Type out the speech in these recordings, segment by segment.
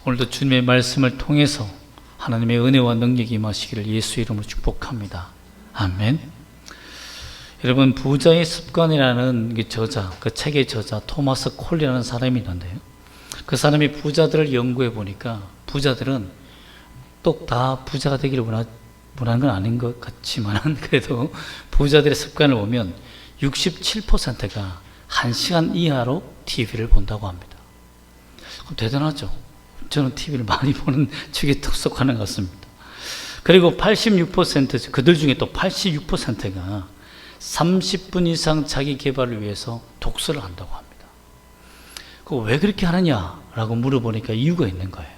오늘도 주님의 말씀을 통해서 하나님의 은혜와 능력이 임하시기를 예수 이름으로 축복합니다. 아멘. 여러분, 부자의 습관이라는 저자, 그 책의 저자 토마스 콜이라는 사람이 있는데요, 그 사람이 부자들을 연구해 보니까 부자들은 또 다 부자가 되기를 원하는 건 아닌 것 같지만 그래도 부자들의 습관을 보면 67%가 1시간 이하로 TV를 본다고 합니다. 대단하죠. 저는 TV를 많이 보는 축에 속하는 것 같습니다. 그리고 86%, 그들 중에 또 86%가 30분 이상 자기 개발을 위해서 독서를 한다고 합니다. 왜 그렇게 하느냐라고 물어보니까 이유가 있는 거예요.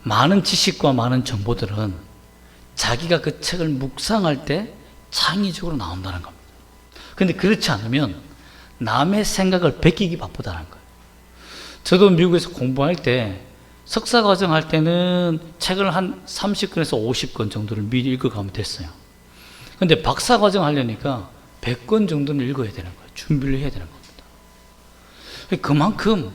많은 지식과 많은 정보들은 자기가 그 책을 묵상할 때 창의적으로 나온다는 겁니다. 그런데 그렇지 않으면 남의 생각을 베끼기 바쁘다는 거예요. 저도 미국에서 공부할 때 석사과정 할 때는 책을 한 30권에서 50권 정도를 미리 읽어가면 됐어요. 그런데 박사과정 하려니까 100권 정도는 읽어야 되는 거예요. 준비를 해야 되는 겁니다. 그만큼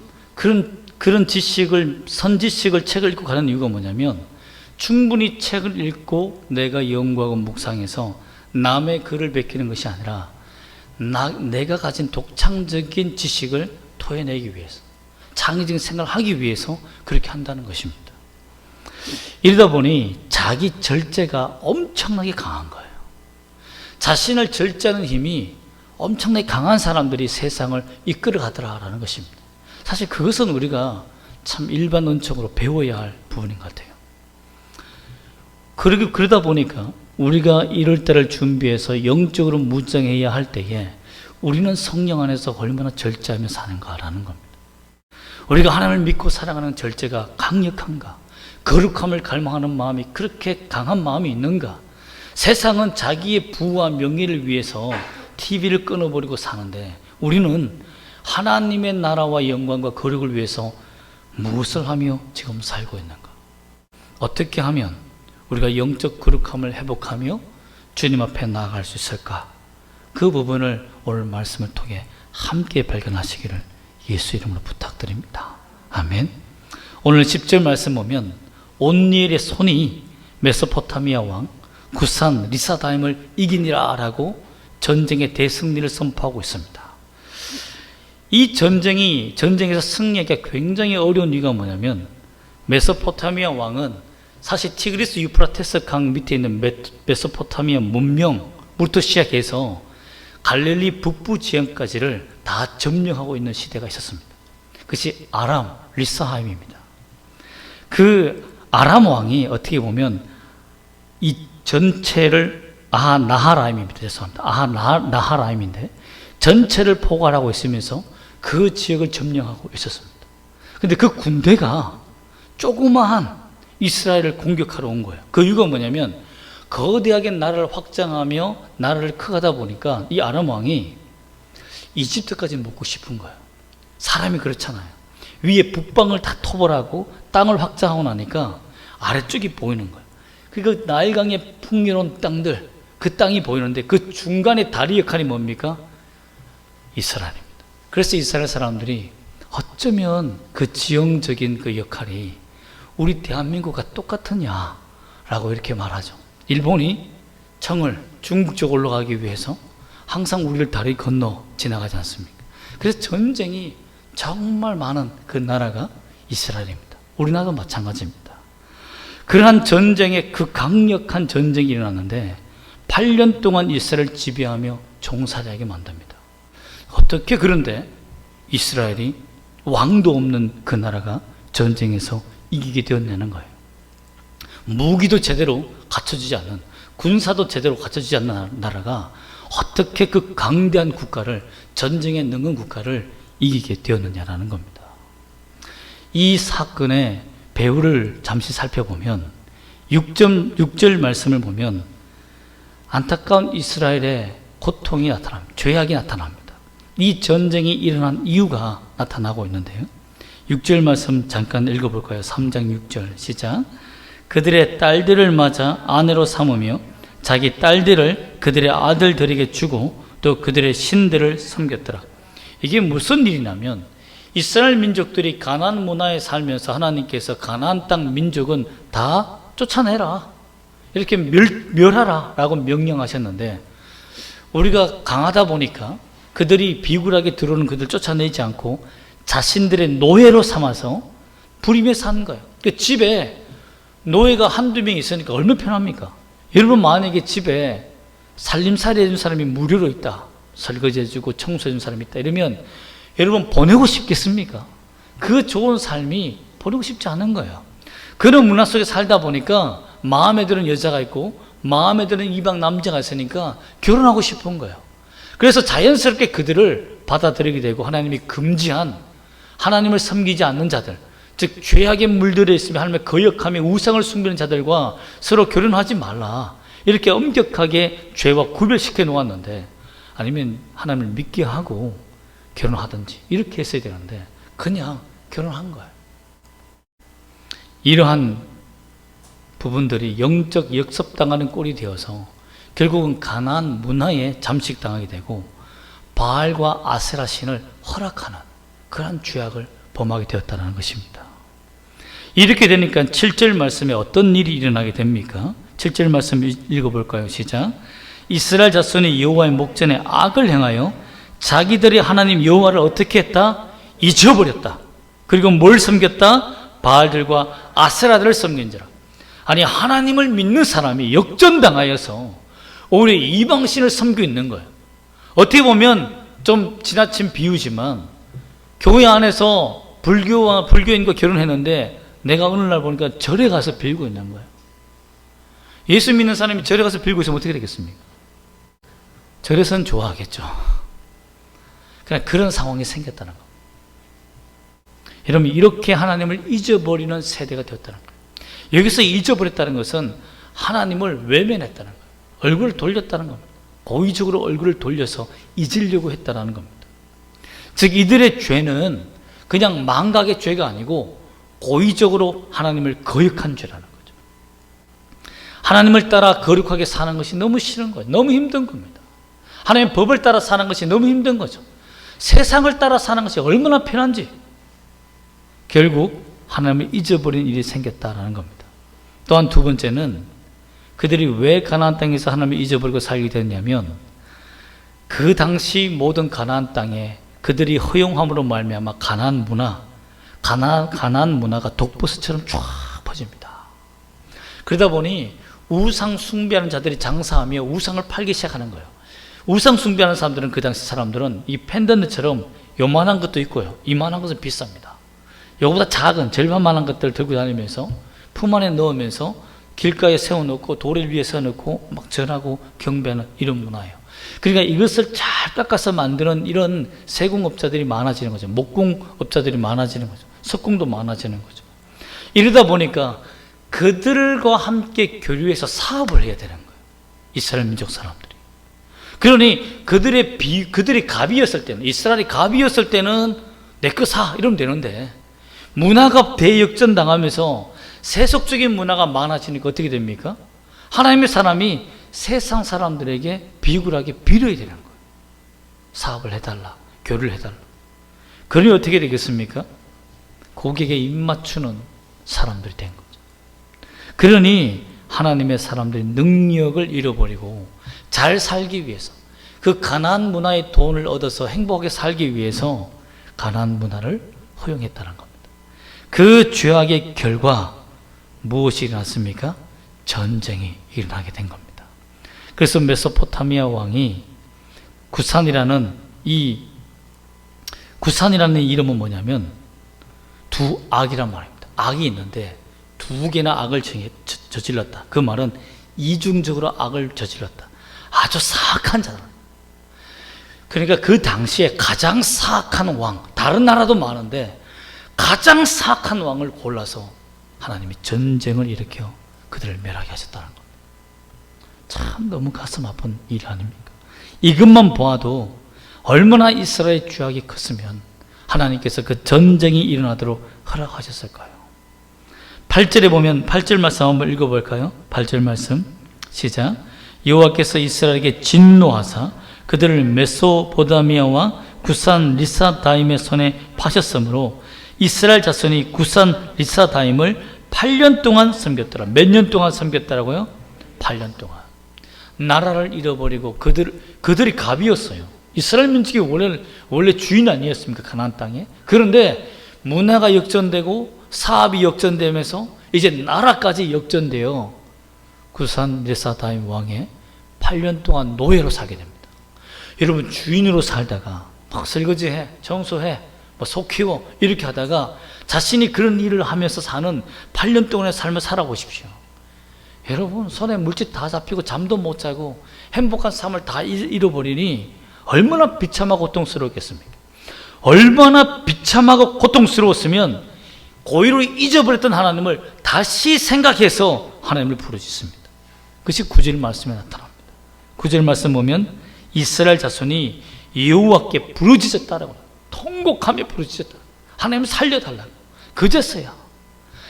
그런 지식을, 선지식을 책을 읽고 가는 이유가 뭐냐면 충분히 책을 읽고 내가 연구하고 묵상해서 남의 글을 베끼는 것이 아니라 내가 가진 독창적인 지식을 토해내기 위해서, 창의적인 생각을 하기 위해서 그렇게 한다는 것입니다. 이러다 보니 자기 절제가 엄청나게 강한 거예요. 자신을 절제하는 힘이 엄청나게 강한 사람들이 세상을 이끌어 가더라라는 것입니다. 사실 그것은 우리가 참 일반 원칙으로 배워야 할 부분인 것 같아요. 그러다 보니까 우리가 이럴 때를 준비해서 영적으로 무장해야 할 때에 우리는 성령 안에서 얼마나 절제하며 사는가라는 겁니다. 우리가 하나님을 믿고 사랑하는 절제가 강력한가? 거룩함을 갈망하는 마음이 그렇게 강한 마음이 있는가? 세상은 자기의 부와 명예를 위해서 TV를 끊어버리고 사는데 우리는 하나님의 나라와 영광과 거룩을 위해서 무엇을 하며 지금 살고 있는가? 어떻게 하면 우리가 영적 거룩함을 회복하며 주님 앞에 나아갈 수 있을까? 그 부분을 오늘 말씀을 통해 함께 발견하시기를 예수 이름으로 부탁드립니다. 아멘. 오늘 10절 말씀 보면 온니엘의 손이 메소포타미아 왕 구산 리사다임을 이기니라 라고 전쟁의 대승리를 선포하고 있습니다. 이 전쟁에서 승리하기가 굉장히 어려운 이유가 뭐냐면 메소포타미아 왕은 사실 티그리스 유프라테스 강 밑에 있는 메소포타미아 문명부터 시작해서 갈릴리 북부 지역까지를 다 점령하고 있는 시대가 있었습니다. 그것이 아람 리사하임입니다. 그 아람 왕이 어떻게 보면 이 전체를 나하라임입니다. 죄송합니다. 나하라임인데 전체를 포괄하고 있으면서 그 지역을 점령하고 있었습니다. 그런데 그 군대가 조그마한 이스라엘을 공격하러 온 거예요. 그 이유가 뭐냐면 거대하게 나라를 확장하며 나라를 커가다 보니까 이 아람 왕이 이집트까지 먹고 싶은 거예요. 사람이 그렇잖아요. 위에 북방을 다 토벌하고 땅을 확장하고 나니까 아래쪽이 보이는 거예요. 그 나일강의 풍요로운 땅들, 그 땅이 보이는데 그 중간에 다리 역할이 뭡니까? 이스라엘입니다. 그래서 이스라엘 사람들이 어쩌면 그 지형적인 그 역할이 우리 대한민국과 똑같으냐라고 이렇게 말하죠. 일본이 중국 쪽 올라가기 위해서 항상 우리를 다리 건너 지나가지 않습니까? 그래서 전쟁이 정말 많은 그 나라가 이스라엘입니다. 우리나라도 마찬가지입니다. 그러한 전쟁에 그 강력한 전쟁이 일어났는데 8년 동안 이스라엘을 지배하며 종살이하게 만듭니다. 어떻게 그런데 이스라엘이 왕도 없는 그 나라가 전쟁에서 이기게 되었냐는 거예요. 무기도 제대로 갖춰지지 않는, 군사도 제대로 갖춰지지 않는 나라가 어떻게 그 강대한 국가를, 전쟁에 능한 국가를 이기게 되었느냐라는 겁니다. 이 사건의 배후를 잠시 살펴보면 6절 말씀을 보면 안타까운 이스라엘의 고통이 나타납니다. 죄악이 나타납니다. 이 전쟁이 일어난 이유가 나타나고 있는데요. 6절 말씀 잠깐 읽어볼까요? 3장 6절 시작. 그들의 딸들을 맞아 아내로 삼으며 자기 딸들을 그들의 아들들에게 주고 또 그들의 신들을 섬겼더라. 이게 무슨 일이냐면 이스라엘 민족들이 가나안 문화에 살면서 하나님께서 가나안 땅 민족은 다 쫓아내라, 이렇게 멸하라 라고 명령하셨는데, 우리가 강하다 보니까 그들이 비굴하게 들어오는 그들 쫓아내지 않고 자신들의 노예로 삼아서 부리며 사는 거예요. 그 집에 노예가 한두 명 있으니까 얼마나 편합니까? 여러분, 만약에 집에 살림살이 해준 사람이 무료로 있다, 설거지 해주고 청소해준 사람이 있다 이러면 여러분 보내고 싶겠습니까? 그 좋은 삶이 보내고 싶지 않은 거예요. 그런 문화 속에 살다 보니까 마음에 드는 여자가 있고 마음에 드는 이방 남자가 있으니까 결혼하고 싶은 거예요. 그래서 자연스럽게 그들을 받아들이게 되고, 하나님이 금지한, 하나님을 섬기지 않는 자들, 즉 죄악에 물들어 있으면 하나님의 거역하며 우상을 숨기는 자들과 서로 결혼하지 말라, 이렇게 엄격하게 죄와 구별시켜 놓았는데, 아니면 하나님을 믿게 하고 결혼하든지 이렇게 했어야 되는데 그냥 결혼한 거예요. 이러한 부분들이 영적 역습당하는 꼴이 되어서 결국은 가나안 문화에 잠식당하게 되고 바알과 아세라 신을 허락하는 그러한 죄악을 범하게 되었다는 것입니다. 이렇게 되니까 7절 말씀에 어떤 일이 일어나게 됩니까? 7절 말씀 읽어볼까요? 시작. 이스라엘 자손이 여호와의 목전에 악을 행하여 자기들이 하나님 여호와를 어떻게 했다? 잊어버렸다. 그리고 뭘 섬겼다? 바알들과 아세라들을 섬긴지라. 아니, 하나님을 믿는 사람이 역전당하여서 오히려 이방신을 섬기고 있는 거예요. 어떻게 보면 좀 지나친 비유지만, 교회 안에서 불교인과 결혼했는데 내가 어느 날 보니까 절에 가서 빌고 있는 거예요. 예수 믿는 사람이 절에 가서 빌고 있으면 어떻게 되겠습니까? 절에서는 좋아하겠죠. 그냥 그런 상황이 생겼다는 겁니다. 여러분, 이렇게 하나님을 잊어버리는 세대가 되었다는 거예요. 여기서 잊어버렸다는 것은 하나님을 외면했다는 거예요. 얼굴을 돌렸다는 겁니다. 고의적으로 얼굴을 돌려서 잊으려고 했다는 겁니다. 즉, 이들의 죄는 그냥 망각의 죄가 아니고 고의적으로 하나님을 거역한 죄라는 거죠. 하나님을 따라 거룩하게 사는 것이 너무 싫은 거예요. 너무 힘든 겁니다. 하나님의 법을 따라 사는 것이 너무 힘든 거죠. 세상을 따라 사는 것이 얼마나 편한지 결국 하나님을 잊어버린 일이 생겼다는 겁니다. 또한 두 번째는 그들이 왜 가나안 땅에서 하나님을 잊어버리고 살게 됐냐면, 그 당시 모든 가나안 땅에 그들이 허용함으로 말미암아 가나안 문화가 독버섯처럼 쫙 퍼집니다. 그러다 보니 우상 숭배하는 자들이 장사하며 우상을 팔기 시작하는 거예요. 우상 숭배하는 사람들은, 그 당시 사람들은 이 펜던트처럼 요만한 것도 있고요, 이만한 것은 비쌉니다. 요거보다 작은 절반만한 것들을 들고 다니면서 품 안에 넣으면서 길가에 세워놓고 돌을 위에 세워놓고 막 절하고 경배하는 이런 문화예요. 그러니까 이것을 잘 깎아서 만드는 이런 세공업자들이 많아지는 거죠. 목공업자들이 많아지는 거죠. 석공도 많아지는 거죠. 이러다 보니까 그들과 함께 교류해서 사업을 해야 되는 거예요, 이스라엘 민족 사람들이. 그러니 그들이 갑이었을 때는, 이스라엘이 갑이었을 때는 내 거 사 이러면 되는데, 문화가 대역전당하면서 세속적인 문화가 많아지니까 어떻게 됩니까? 하나님의 사람이 세상 사람들에게 비굴하게 빌어야 되는 거예요. 사업을 해달라, 교류를 해달라. 그러니 어떻게 되겠습니까? 고객에 입맞추는 사람들이 된 거죠. 그러니 하나님의 사람들이 능력을 잃어버리고 잘 살기 위해서, 그 가나안 문화의 돈을 얻어서 행복하게 살기 위해서 가나안 문화를 허용했다는 겁니다. 그 죄악의 결과 무엇이 일어났습니까? 전쟁이 일어나게 된 겁니다. 그래서 메소포타미아 왕이 구산이라는 이름은 뭐냐면 두 악이란 말입니다. 악이 있는데 두 개나 악을 저질렀다. 그 말은 이중적으로 악을 저질렀다. 아주 사악한 자다. 그러니까 그 당시에 가장 사악한 왕, 다른 나라도 많은데 가장 사악한 왕을 골라서 하나님이 전쟁을 일으켜 그들을 멸하게 하셨다는 겁니다. 참 너무 가슴 아픈 일 아닙니까? 이것만 보아도 얼마나 이스라엘의 죄악이 컸으면 하나님께서 그 전쟁이 일어나도록 허락하셨을까요? 8절에 보면 8절 말씀 한번 읽어볼까요? 8절 말씀 시작. 여호와께서 이스라엘에게 진노하사 그들을 메소포타미아와 구산 리사다임의 손에 파셨으므로 이스라엘 자손이 구산 리사다임을 8년 동안 섬겼더라. 몇 년 동안 섬겼더라고요? 8년 동안. 나라를 잃어버리고 그들이 갑이었어요. 이스라엘 민족이 원래 주인 아니었습니까? 가나안 땅에. 그런데 문화가 역전되고 사업이 역전되면서 이제 나라까지 역전되어 구산 리사다임 왕의 8년 동안 노예로 살게 됩니다. 여러분, 주인으로 살다가 막 설거지해, 청소해, 소 키워 이렇게 하다가 자신이 그런 일을 하면서 사는 8년 동안의 삶을 살아보십시오. 여러분, 손에 물집 다 잡히고 잠도 못 자고 행복한 삶을 다 잃어버리니 얼마나 비참하고 고통스러웠겠습니까? 얼마나 비참하고 고통스러웠으면 고의로 잊어버렸던 하나님을 다시 생각해서 하나님을 부르짖습니다. 그것이 9절 말씀에 나타납니다. 9절 말씀 보면 이스라엘 자손이 여호와께 부르짖었다라고, 통곡하며 부르짖었다. 하나님 살려달라고. 그제서야.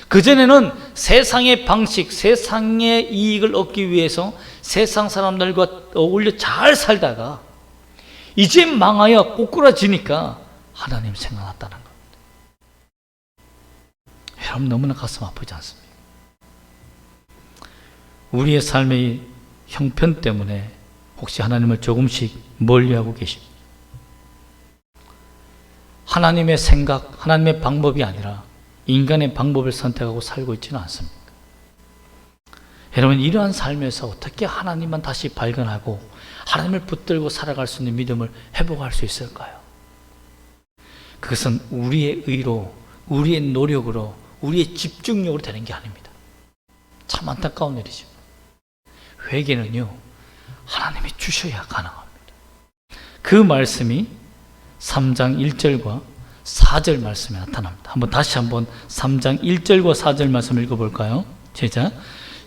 그전에는 세상의 방식, 세상의 이익을 얻기 위해서 세상 사람들과 어울려 잘 살다가 이제 망하여 꼬꾸라지니까 하나님 생각났다는 겁니다. 여러분, 너무나 가슴 아프지 않습니까? 우리의 삶의 형편 때문에 혹시 하나님을 조금씩 멀리하고 계십니까? 하나님의 생각, 하나님의 방법이 아니라 인간의 방법을 선택하고 살고 있지는 않습니까? 여러분, 이러한 삶에서 어떻게 하나님만 다시 발견하고 하나님을 붙들고 살아갈 수 있는 믿음을 회복할 수 있을까요? 그것은 우리의 의로, 우리의 노력으로, 우리의 집중력으로 되는 게 아닙니다. 참 안타까운 일이죠. 회개는요, 하나님이 주셔야 가능합니다. 그 말씀이 3장 1절과 4절 말씀에 나타납니다. 다시 한번 3장 1절과 4절 말씀 읽어볼까요? 제자,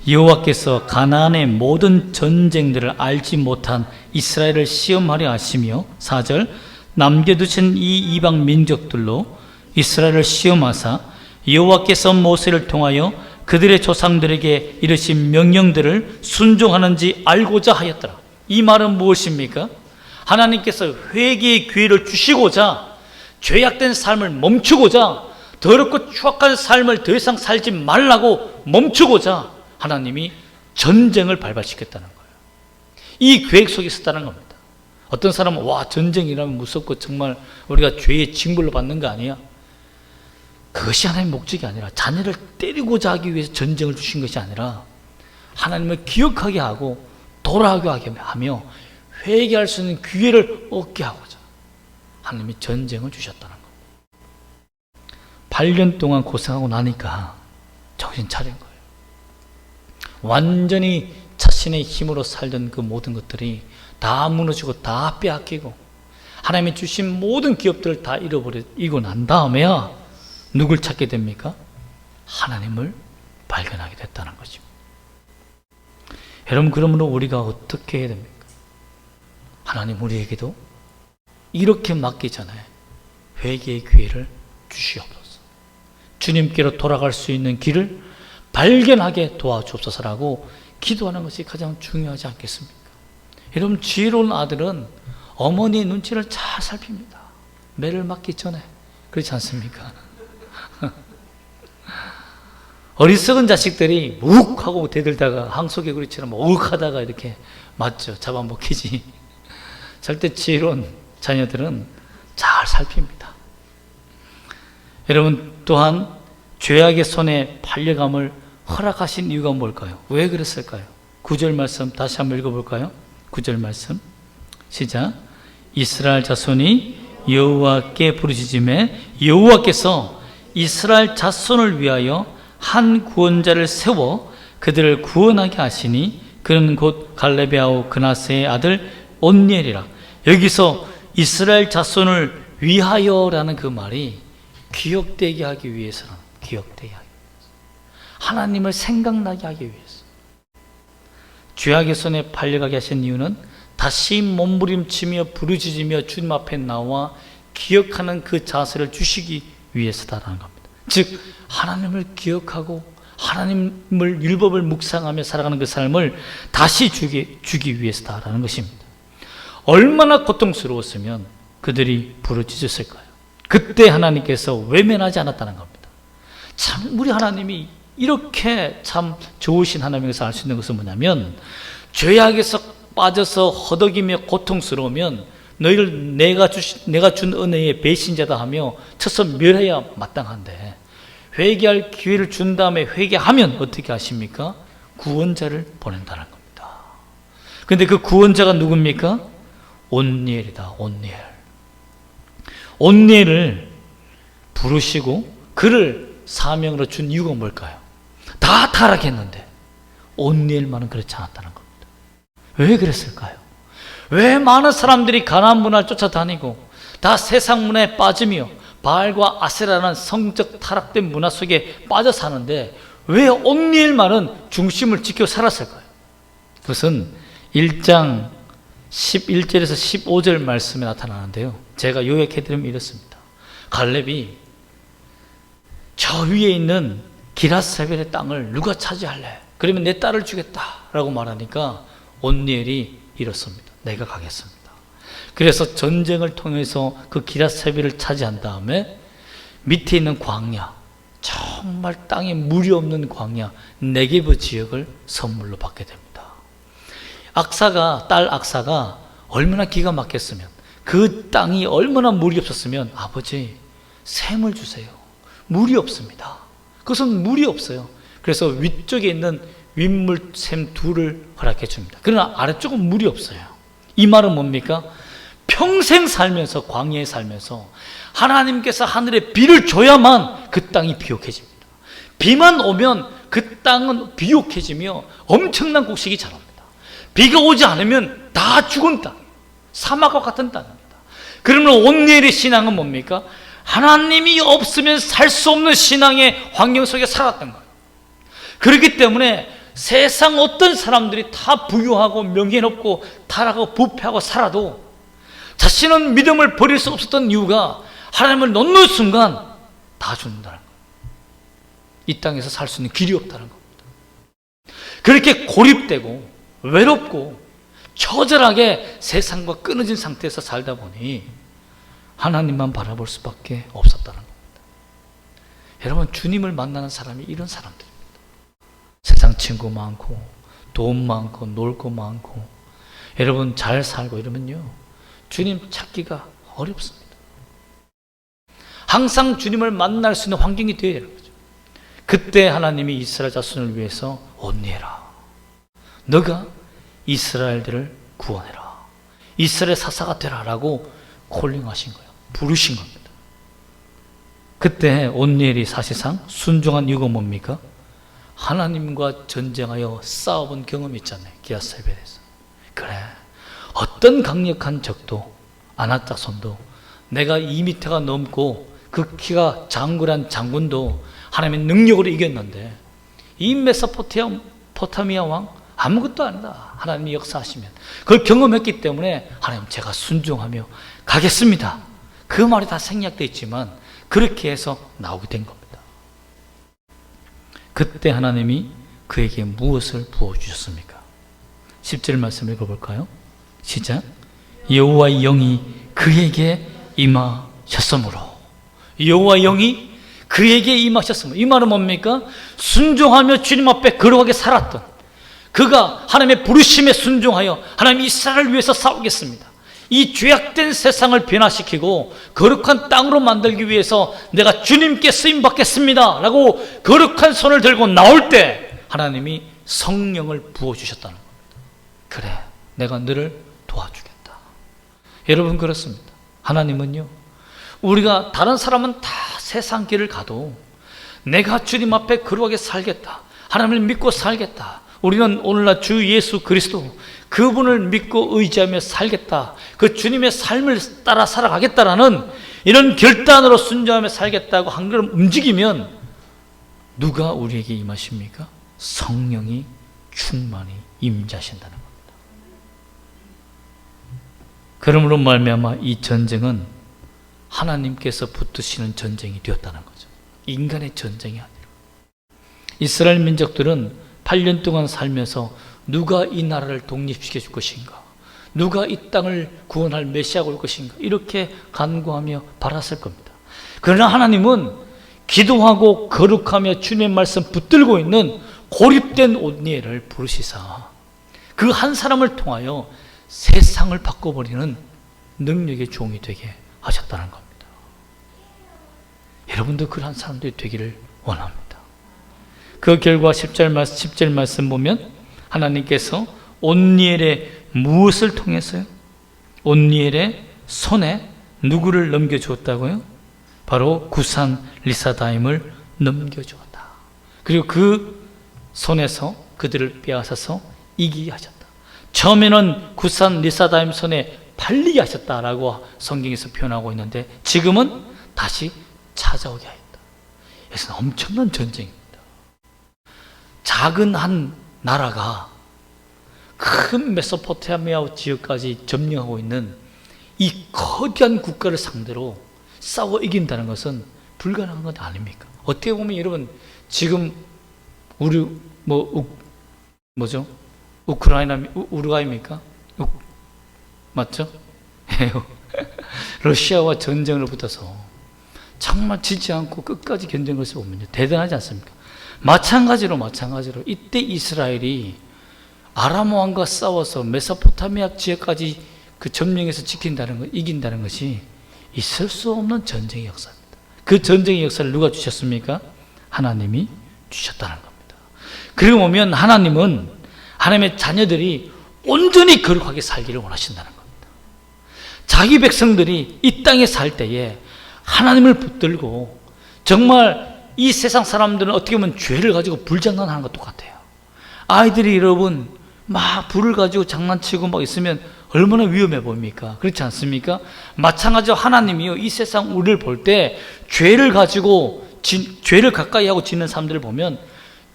여호와께서 가나안의 모든 전쟁들을 알지 못한 이스라엘을 시험하려 하시며, 4절, 남겨두신 이 이방 민족들로 이스라엘을 시험하사 여호와께서 모세를 통하여 그들의 조상들에게 이르신 명령들을 순종하는지 알고자 하였더라. 이 말은 무엇입니까? 하나님께서 회개의 기회를 주시고자, 죄악된 삶을 멈추고자, 더럽고 추악한 삶을 더 이상 살지 말라고 멈추고자 하나님이 전쟁을 발발시켰다는 거예요. 이 계획 속에 있었다는 겁니다. 어떤 사람은 와, 전쟁이라면 무섭고 정말 우리가 죄의 징벌로 받는 거 아니야? 그것이 하나님의 목적이 아니라, 자녀를 때리고자 하기 위해서 전쟁을 주신 것이 아니라 하나님을 기억하게 하고 돌아가게 하며 회개할 수 있는 기회를 얻게 하고자 하나님이 전쟁을 주셨다는 겁니다. 8년 동안 고생하고 나니까 정신 차린 거예요. 완전히 자신의 힘으로 살던 그 모든 것들이 다 무너지고 다 빼앗기고 하나님이 주신 모든 기업들을 다 잃어버리고 난 다음에야 누굴 찾게 됩니까? 하나님을 발견하게 됐다는 것입니다. 여러분, 그러므로 우리가 어떻게 해야 됩니까? 하나님 우리에게도 이렇게 맡기 전에 회개의 기회를 주시옵소서. 주님께로 돌아갈 수 있는 길을 발견하게 도와주옵소서라고 기도하는 것이 가장 중요하지 않겠습니까? 여러분, 지혜로운 아들은 어머니의 눈치를 잘 살핍니다. 매를 맞기 전에. 그렇지 않습니까? 어리석은 자식들이 욱 하고 대들다가 항소개구리처럼 욱 하다가 이렇게 맞죠. 잡아먹히지. 절대 지혜로운 자녀들은 잘 살핍니다. 여러분, 또한 죄악의 손에 팔려감을 허락하신 이유가 뭘까요? 왜 그랬을까요? 9절 말씀 다시 한번 읽어볼까요? 9절 말씀 시작. 이스라엘 자손이 여호와께 부르짖음에 여호와께서 이스라엘 자손을 위하여 한 구원자를 세워 그들을 구원하게 하시니 그는 곧 갈렙의 아우 그나스의 아들 온니엘이라. 여기서 이스라엘 자손을 위하여라는 그 말이 기억되게 하기 위해서는, 기억되게 하기 위해서, 하나님을 생각나게 하기 위해서, 죄악의 손에 팔려가게 하신 이유는 다시 몸부림치며 부르짖으며 주님 앞에 나와 기억하는 그 자세를 주시기 위해서다라는 겁니다. 즉 하나님을 기억하고 하나님을 율법을 묵상하며 살아가는 그 삶을 다시 주기 위해서다라는 것입니다. 얼마나 고통스러웠으면 그들이 부르짖었을까요? 그때 하나님께서 외면하지 않았다는 겁니다. 참 우리 하나님이 이렇게 참 좋으신 하나님에서 알 수 있는 것은 뭐냐면, 죄악에서 빠져서 허덕이며 고통스러우면 너희를 내가 준 은혜의 배신자다 하며 쳐서 멸해야 마땅한데, 회개할 기회를 준 다음에 회개하면 어떻게 하십니까? 구원자를 보낸다는 겁니다. 그런데 그 구원자가 누굽니까? 온니엘이다. 온니엘을 부르시고 그를 사명으로 준 이유가 뭘까요? 다 타락했는데 온니엘만은 그렇지 않았다는 겁니다. 왜 그랬을까요? 왜 많은 사람들이 가나안 문화를 쫓아다니고 다 세상 문화에 빠지며 바알과 아세라라는 성적 타락된 문화 속에 빠져 사는데 왜 온니엘만은 중심을 지켜 살았을까요? 그것은 1장 11절에서 15절 말씀에 나타나는데요, 제가 요약해드리면 이렇습니다. 갈렙이 저 위에 있는 기랏세벨의 땅을 누가 차지할래? 그러면 내 딸을 주겠다라고 말하니까 온니엘이 이렇습니다. 내가 가겠습니다. 그래서 전쟁을 통해서 그 기랏세벨을 차지한 다음에 밑에 있는 광야, 정말 땅에 물이 없는 광야 네게브 지역을 선물로 받게 됩니다. 딸 악사가 얼마나 기가 막혔으면, 그 땅이 얼마나 물이 없었으면, 아버지 샘을 주세요. 물이 없습니다. 그것은 물이 없어요. 그래서 위쪽에 있는 윗물 샘 둘을 허락해 줍니다. 그러나 아래쪽은 물이 없어요. 이 말은 뭡니까? 평생 살면서, 광야에 살면서 하나님께서 하늘에 비를 줘야만 그 땅이 비옥해집니다. 비만 오면 그 땅은 비옥해지며 엄청난 곡식이 자랍니다. 비가 오지 않으면 다 죽은 땅, 사막과 같은 땅입니다. 그러면 온니엘의 신앙은 뭡니까? 하나님이 없으면 살 수 없는 신앙의 환경 속에 살았던 거예요. 그렇기 때문에 세상 어떤 사람들이 다 부유하고 명예 높고 타락하고 부패하고 살아도 자신은 믿음을 버릴 수 없었던 이유가, 하나님을 놓는 순간 다 죽는다는 거예요. 이 땅에서 살 수 있는 길이 없다는 겁니다. 그렇게 고립되고 외롭고 처절하게 세상과 끊어진 상태에서 살다 보니 하나님만 바라볼 수밖에 없었다는 겁니다. 여러분, 주님을 만나는 사람이 이런 사람들입니다. 세상 친구 많고 돈 많고 놀 거 많고 여러분 잘 살고 이러면요, 주님 찾기가 어렵습니다. 항상 주님을 만날 수 있는 환경이 되어야 되는 거죠. 그때 하나님이 이스라엘 자손을 위해서 온니엘아, 너가 이스라엘들을 구원해라, 이스라엘 사사가 되라 라고 콜링하신 거예요. 부르신 겁니다. 그때 온니엘이 사실상 순종한 이유가 뭡니까? 하나님과 전쟁하여 싸워본 경험이 있잖아요. 기앗세벨에서. 그래, 어떤 강력한 적도 아낙자손도 내가 2m가 넘고 그 키가 장군한 장군도 하나님의 능력으로 이겼는데, 이 메소포타미아 왕 아무것도 아니다, 하나님이 역사하시면. 그걸 경험했기 때문에 하나님, 제가 순종하며 가겠습니다. 그 말이 다 생략되어 있지만 그렇게 해서 나오게 된 겁니다. 그때 하나님이 그에게 무엇을 부어주셨습니까? 10절 말씀 읽어볼까요? 시작. 여호와의 영이 그에게 임하셨으므로. 여호와의 영이 그에게 임하셨으므로. 이 말은 뭡니까? 순종하며 주님 앞에 거룩하게 살았던 그가 하나님의 부르심에 순종하여 하나님 이스라엘을 위해서 싸우겠습니다, 이 죄악된 세상을 변화시키고 거룩한 땅으로 만들기 위해서 내가 주님께 쓰임받겠습니다 라고 거룩한 손을 들고 나올 때 하나님이 성령을 부어주셨다는 겁니다. 그래, 내가 너를 도와주겠다. 여러분, 그렇습니다. 하나님은요, 우리가 다른 사람은 다 세상 길을 가도 내가 주님 앞에 거룩하게 살겠다, 하나님을 믿고 살겠다, 우리는 오늘날 주 예수 그리스도 그분을 믿고 의지하며 살겠다, 그 주님의 삶을 따라 살아가겠다라는 이런 결단으로 순종하며 살겠다고 한 걸음 움직이면 누가 우리에게 임하십니까? 성령이 충만히 임재하신다는 겁니다. 그러므로 말미암아 이 전쟁은 하나님께서 붙드시는 전쟁이 되었다는 거죠. 인간의 전쟁이 아니라. 이스라엘 민족들은 8년 동안 살면서 누가 이 나라를 독립시켜 줄 것인가, 누가 이 땅을 구원할 메시아가 올 것인가 이렇게 간구하며 바랐을 겁니다. 그러나 하나님은 기도하고 거룩하며 주님의 말씀 붙들고 있는 고립된 온니엘을 부르시사 그 한 사람을 통하여 세상을 바꿔버리는 능력의 종이 되게 하셨다는 겁니다. 여러분도 그런 사람들이 되기를 원합니다. 그 결과 10절 말씀 보면 하나님께서 온니엘의 무엇을 통해서요? 온니엘의 손에 누구를 넘겨주었다고요? 바로 구산 리사다임을 넘겨주었다. 그리고 그 손에서 그들을 빼앗아서 이기게 하셨다. 처음에는 구산 리사다임 손에 팔리게 하셨다라고 성경에서 표현하고 있는데 지금은 다시 찾아오게 하였다. 이것은 엄청난 전쟁입니다. 작은 한 나라가 큰 메소포타미아 지역까지 점령하고 있는 이 거대한 국가를 상대로 싸워 이긴다는 것은 불가능한 것 아닙니까? 어떻게 보면 여러분 지금 우리 우루과이입니까? 맞죠? 러시아와 전쟁을 붙어서 정말 지지 않고 끝까지 견딘 것을 보면 대단하지 않습니까? 마찬가지로 이때 이스라엘이 아람 왕과 싸워서 메소포타미아 지역까지 그 점령해서 이긴다는 것이 있을 수 없는 전쟁의 역사입니다. 그 전쟁의 역사를 누가 주셨습니까? 하나님이 주셨다는 겁니다. 그리고 보면 하나님은 하나님의 자녀들이 온전히 거룩하게 살기를 원하신다는 겁니다. 자기 백성들이 이 땅에 살 때에 하나님을 붙들고 정말 이 세상 사람들은 어떻게 보면 죄를 가지고 불장난하는 것 똑같아요. 아이들이 여러분 막 불을 가지고 장난치고 막 있으면 얼마나 위험해 보입니까? 그렇지 않습니까? 마찬가지로 하나님이요 이 세상 우리를 볼 때 죄를 가지고 죄를 가까이 하고 짓는 사람들을 보면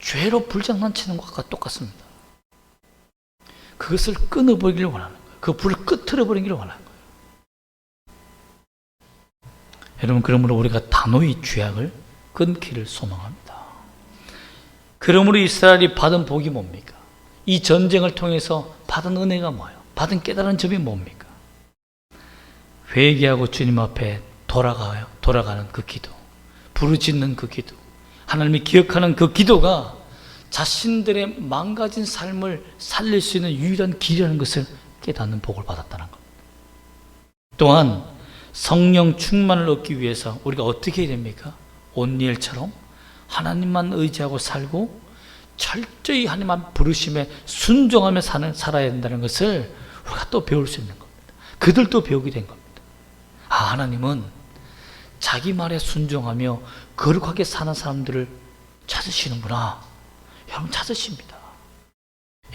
죄로 불장난치는 것과 똑같습니다. 그것을 끊어버리기를 원하는 거예요. 그 불을 끄트려버리기를 원하는 거예요. 여러분 그러므로 우리가 단호히 죄악을 끊기를 소망합니다. 그러므로 이스라엘이 받은 복이 뭡니까? 이 전쟁을 통해서 받은 은혜가 뭐예요? 받은 깨달은 점이 뭡니까? 회개하고 주님 앞에 돌아가는 그 기도, 부르짖는 그 기도, 하나님이 기억하는 그 기도가 자신들의 망가진 삶을 살릴 수 있는 유일한 길이라는 것을 깨닫는 복을 받았다는 겁니다. 또한 성령 충만을 얻기 위해서 우리가 어떻게 해야 됩니까? 온니엘처럼 하나님만 의지하고 살고 철저히 하나님만 부르심에 순종하며 살아야 된다는 것을 우리가 또 배울 수 있는 겁니다. 그들도 배우게 된 겁니다. 하나님은 자기 말에 순종하며 거룩하게 사는 사람들을 찾으시는구나. 여러분 찾으십니다.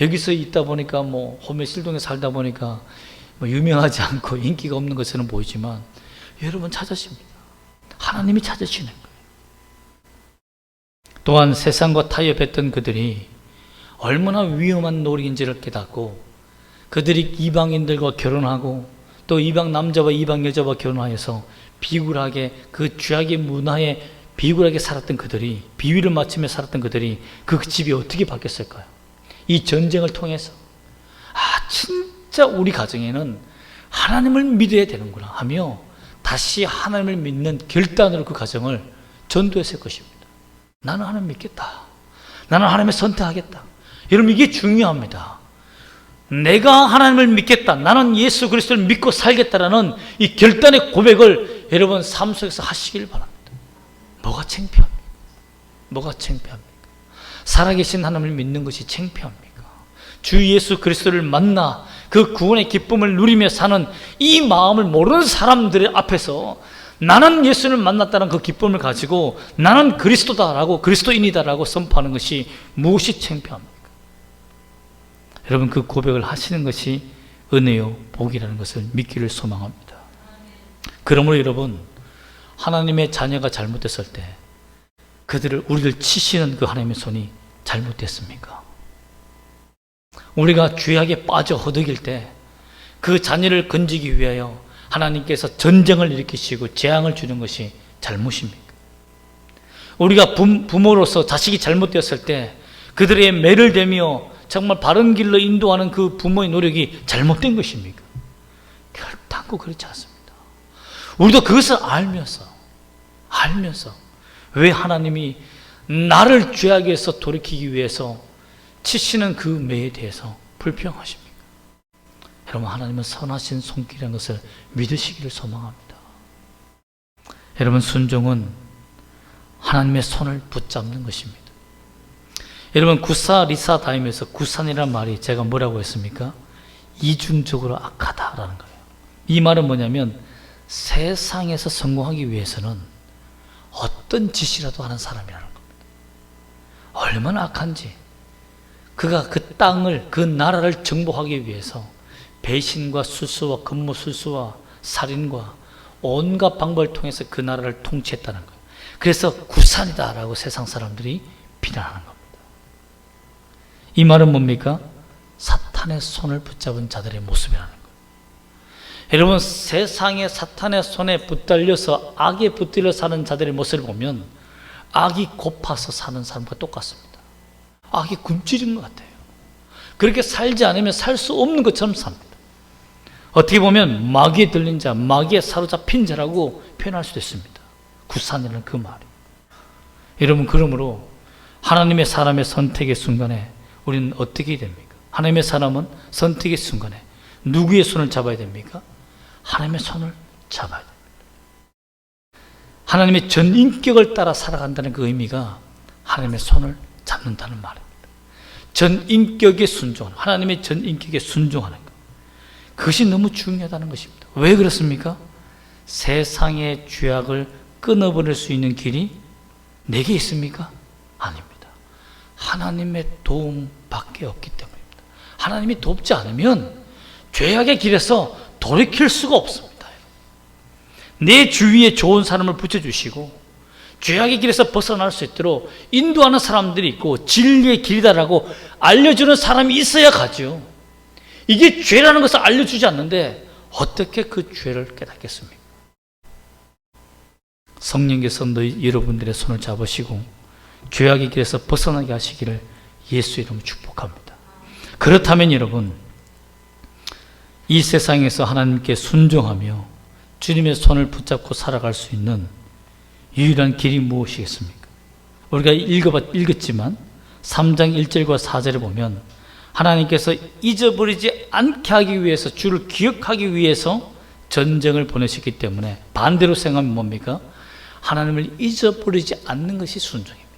여기서 있다 보니까 호메실동에 살다 보니까 유명하지 않고 인기가 없는 것처럼 보이지만 여러분 찾으십니다. 하나님이 찾으시는 거예요. 또한 세상과 타협했던 그들이 얼마나 위험한 놀이인지를 깨닫고 그들이 이방인들과 결혼하고 또 이방 남자와 이방 여자와 결혼하여서 비굴하게 그 죄악의 문화에 비굴하게 살았던 그들이 비위를 맞추며 살았던 그들이 그 집이 어떻게 바뀌었을까요? 이 전쟁을 통해서 진짜 우리 가정에는 하나님을 믿어야 되는구나 하며 다시 하나님을 믿는 결단으로 그 가정을 전도했을 것입니다. 나는 하나님 믿겠다. 나는 하나님을 선택하겠다. 여러분 이게 중요합니다. 내가 하나님을 믿겠다. 나는 예수 그리스도를 믿고 살겠다라는 이 결단의 고백을 여러분 삶 속에서 하시길 바랍니다. 뭐가 창피합니까? 뭐가 창피합니까? 살아계신 하나님을 믿는 것이 창피합니까? 주 예수 그리스도를 만나 그 구원의 기쁨을 누리며 사는 이 마음을 모르는 사람들 앞에서 나는 예수를 만났다는 그 기쁨을 가지고 나는 그리스도다라고 그리스도인이다라고 선포하는 것이 무엇이 창피합니까? 여러분 그 고백을 하시는 것이 은혜요 복이라는 것을 믿기를 소망합니다. 그러므로 여러분 하나님의 자녀가 잘못됐을 때 우리를 치시는 그 하나님의 손이 잘못됐습니까? 우리가 죄악에 빠져 허덕일 때 그 자녀를 건지기 위하여 하나님께서 전쟁을 일으키시고 재앙을 주는 것이 잘못입니까? 우리가 부모로서 자식이 잘못되었을 때 그들의 매를 대며 정말 바른 길로 인도하는 그 부모의 노력이 잘못된 것입니까? 결단코 그렇지 않습니다. 우리도 그것을 알면서 왜 하나님이 나를 죄악에서 돌이키기 위해서 치시는 그 매에 대해서 불평하십니까? 여러분, 하나님은 선하신 손길이라는 것을 믿으시기를 소망합니다. 여러분, 순종은 하나님의 손을 붙잡는 것입니다. 여러분, 구사 리사 다임에서 구산이라는 말이 제가 뭐라고 했습니까? 이중적으로 악하다라는 거예요. 이 말은 뭐냐면 세상에서 성공하기 위해서는 어떤 짓이라도 하는 사람이라는 겁니다. 얼마나 악한지, 그가 그 땅을, 그 나라를 정복하기 위해서 배신과 수수와 금모술수와 살인과 온갖 방법을 통해서 그 나라를 통치했다는 거예요. 그래서 구산이다라고 세상 사람들이 비난하는 겁니다. 이 말은 뭡니까? 사탄의 손을 붙잡은 자들의 모습이라는 거예요. 여러분, 세상에 사탄의 손에 붙들려서 악에 붙들려 사는 자들의 모습을 보면 악이 고파서 사는 사람과 똑같습니다. 악이 굶주린 것 같아요. 그렇게 살지 않으면 살 수 없는 것처럼 삽니다. 어떻게 보면 마귀에 들린 자, 마귀에 사로잡힌 자라고 표현할 수도 있습니다. 구산이라는 그 말이. 여러분, 그러므로 하나님의 사람의 선택의 순간에 우리는 어떻게 됩니까? 하나님의 사람은 선택의 순간에 누구의 손을 잡아야 됩니까? 하나님의 손을 잡아야 됩니다. 하나님의 전 인격을 따라 살아간다는 그 의미가 하나님의 손을 잡는다는 말입니다. 전 인격에 순종하는, 하나님의 전 인격에 순종하는 것, 그것이 너무 중요하다는 것입니다. 왜 그렇습니까? 세상의 죄악을 끊어버릴 수 있는 길이 내게 있습니까? 아닙니다. 하나님의 도움밖에 없기 때문입니다. 하나님이 돕지 않으면 죄악의 길에서 돌이킬 수가 없습니다. 내 주위에 좋은 사람을 붙여주시고 죄악의 길에서 벗어날 수 있도록 인도하는 사람들이 있고 진리의 길이다라고 알려주는 사람이 있어야 가죠. 이게 죄라는 것을 알려주지 않는데 어떻게 그 죄를 깨닫겠습니까? 성령께서 여러분들의 손을 잡으시고 죄악의 길에서 벗어나게 하시기를 예수 이름으로 축복합니다. 그렇다면 여러분, 이 세상에서 하나님께 순종하며 주님의 손을 붙잡고 살아갈 수 있는 유일한 길이 무엇이겠습니까? 우리가 읽었지만 3장 1절과 4절을 보면 하나님께서 잊어버리지 않게 하기 위해서, 주를 기억하기 위해서 전쟁을 보내셨기 때문에 반대로 생각하면 뭡니까? 하나님을 잊어버리지 않는 것이 순종입니다.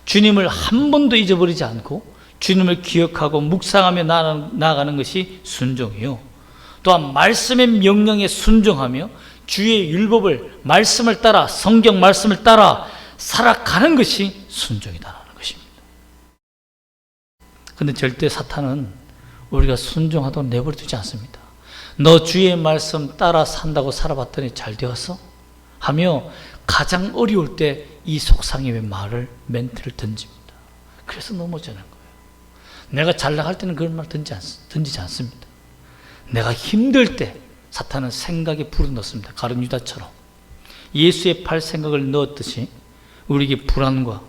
주님을 한 번도 잊어버리지 않고 주님을 기억하고 묵상하며 나아가는 것이 순종이요, 또한 말씀의 명령에 순종하며 주의 율법을, 말씀을 따라, 성경 말씀을 따라 살아가는 것이 순종이다라는 것입니다. 그런데 절대 사탄은 우리가 순종하도록 내버려두지 않습니다. 너 주의 말씀 따라 산다고 살아봤더니 잘 되었어? 하며 가장 어려울 때 이 속상의 말을, 멘트를 던집니다. 그래서 넘어지는 거예요. 내가 잘 나갈 때는 그런 말 던지지 않습니다. 내가 힘들 때 사탄은 생각에 불을 넣습니다. 가룟 유다처럼 예수의 팔 생각을 넣었듯이 우리에게 불안과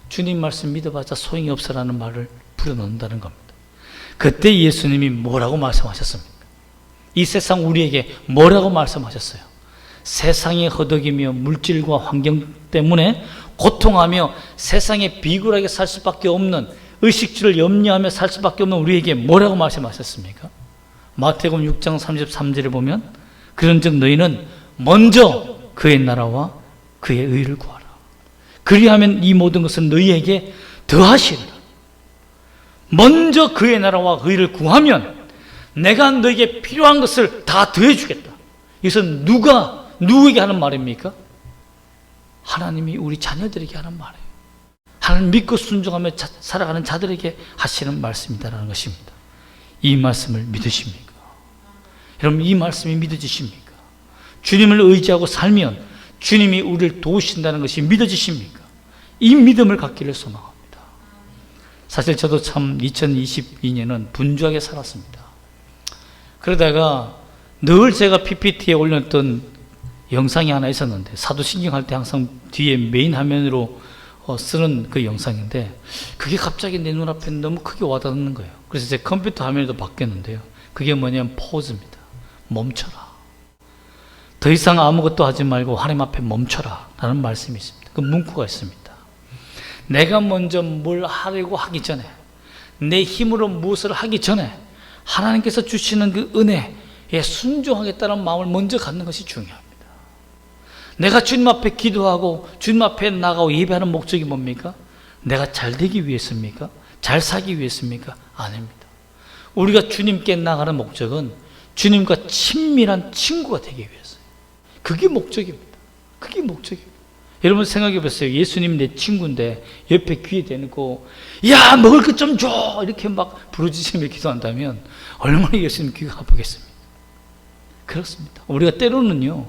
주님 말씀 믿어봤자 소용이 없어라는 말을 불어넣는다는 겁니다. 그때 예수님이 뭐라고 말씀하셨습니까? 이 세상 우리에게 뭐라고 말씀하셨어요? 세상의 허덕이며 물질과 환경 때문에 고통하며 세상에 비굴하게 살 수밖에 없는, 의식주를 염려하며 살 수밖에 없는 우리에게 뭐라고 말씀하셨습니까? 마태복음 6장 33절에 보면 그런즉 너희는 먼저 그의 나라와 그의 의를 구하라. 그리하면 이 모든 것은 너희에게 더하시리라. 먼저 그의 나라와 의를 구하면 내가 너에게 필요한 것을 다 더해주겠다. 이것은 누구에게 하는 말입니까? 하나님이 우리 자녀들에게 하는 말이에요. 하나님 믿고 순종하며 살아가는 자들에게 하시는 말씀이다라는 것입니다. 이 말씀을 믿으십니까? 여러분, 이 말씀이 믿어지십니까? 주님을 의지하고 살면 주님이 우리를 도우신다는 것이 믿어지십니까? 이 믿음을 갖기를 소망합니다. 사실 저도 참 2022년은 분주하게 살았습니다. 그러다가 늘 제가 PPT에 올렸던 영상이 하나 있었는데, 사도신경 할 때 항상 뒤에 메인 화면으로 쓰는 그 영상인데 그게 갑자기 내 눈앞에 너무 크게 와닿는 거예요. 그래서 제 컴퓨터 화면에도 바뀌었는데요. 그게 뭐냐면 포즈입니다. 멈춰라. 더 이상 아무것도 하지 말고 하나님 앞에 멈춰라 라는 말씀이 있습니다. 그 문구가 있습니다. 내가 먼저 뭘 하려고 하기 전에, 내 힘으로 무엇을 하기 전에 하나님께서 주시는 그 은혜에 순종하겠다는 마음을 먼저 갖는 것이 중요합니다. 내가 주님 앞에 기도하고 주님 앞에 나가고 예배하는 목적이 뭡니까? 내가 잘 되기 위해서입니까? 잘 살기 위해서입니까? 아닙니다. 우리가 주님께 나가는 목적은 주님과 친밀한 친구가 되기 위해서예요. 그게 목적입니다. 그게 목적입니다. 여러분 생각해 보세요. 예수님 내 친구인데 옆에 귀에 대놓고 야 먹을 것 좀 줘 이렇게 막 부르짖으며 기도한다면 얼마나 예수님 귀가 아프겠습니까? 그렇습니다. 우리가 때로는요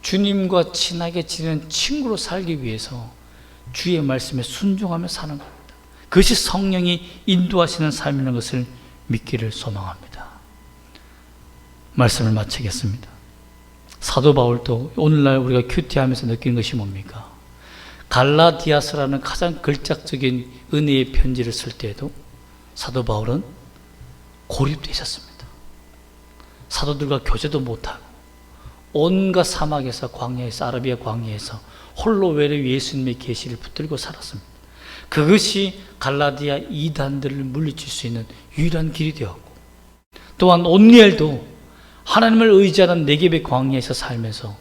주님과 친하게 지내는 친구로 살기 위해서 주의 말씀에 순종하며 사는 겁니다. 그것이 성령이 인도하시는 삶이라는 것을 믿기를 소망합니다. 말씀을 마치겠습니다. 사도 바울도 오늘날 우리가 큐티하면서 느끼는 것이 뭡니까? 갈라디아서라는 가장 걸작적인 은혜의 편지를 쓸 때에도 사도 바울은 고립되어 있었습니다. 사도들과 교제도 못하고 온갖 사막에서 광야에서 아라비아 광야에서 홀로 외로이 예수님의 계시를 붙들고 살았습니다. 그것이 갈라디아 이단들을 물리칠 수 있는 유일한 길이 되었고 또한 온니엘도 하나님을 의지하는 네겝의 광야에서 살면서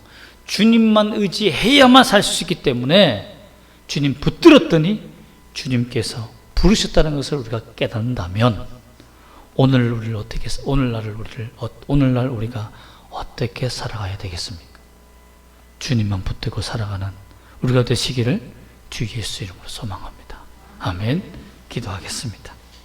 주님만 의지해야만 살 수 있기 때문에 주님 붙들었더니 주님께서 부르셨다는 것을 우리가 깨닫는다면 오늘날 우리가 어떻게 살아가야 되겠습니까? 주님만 붙들고 살아가는 우리가 되시기를 주 예수 이름으로 소망합니다. 아멘. 기도하겠습니다.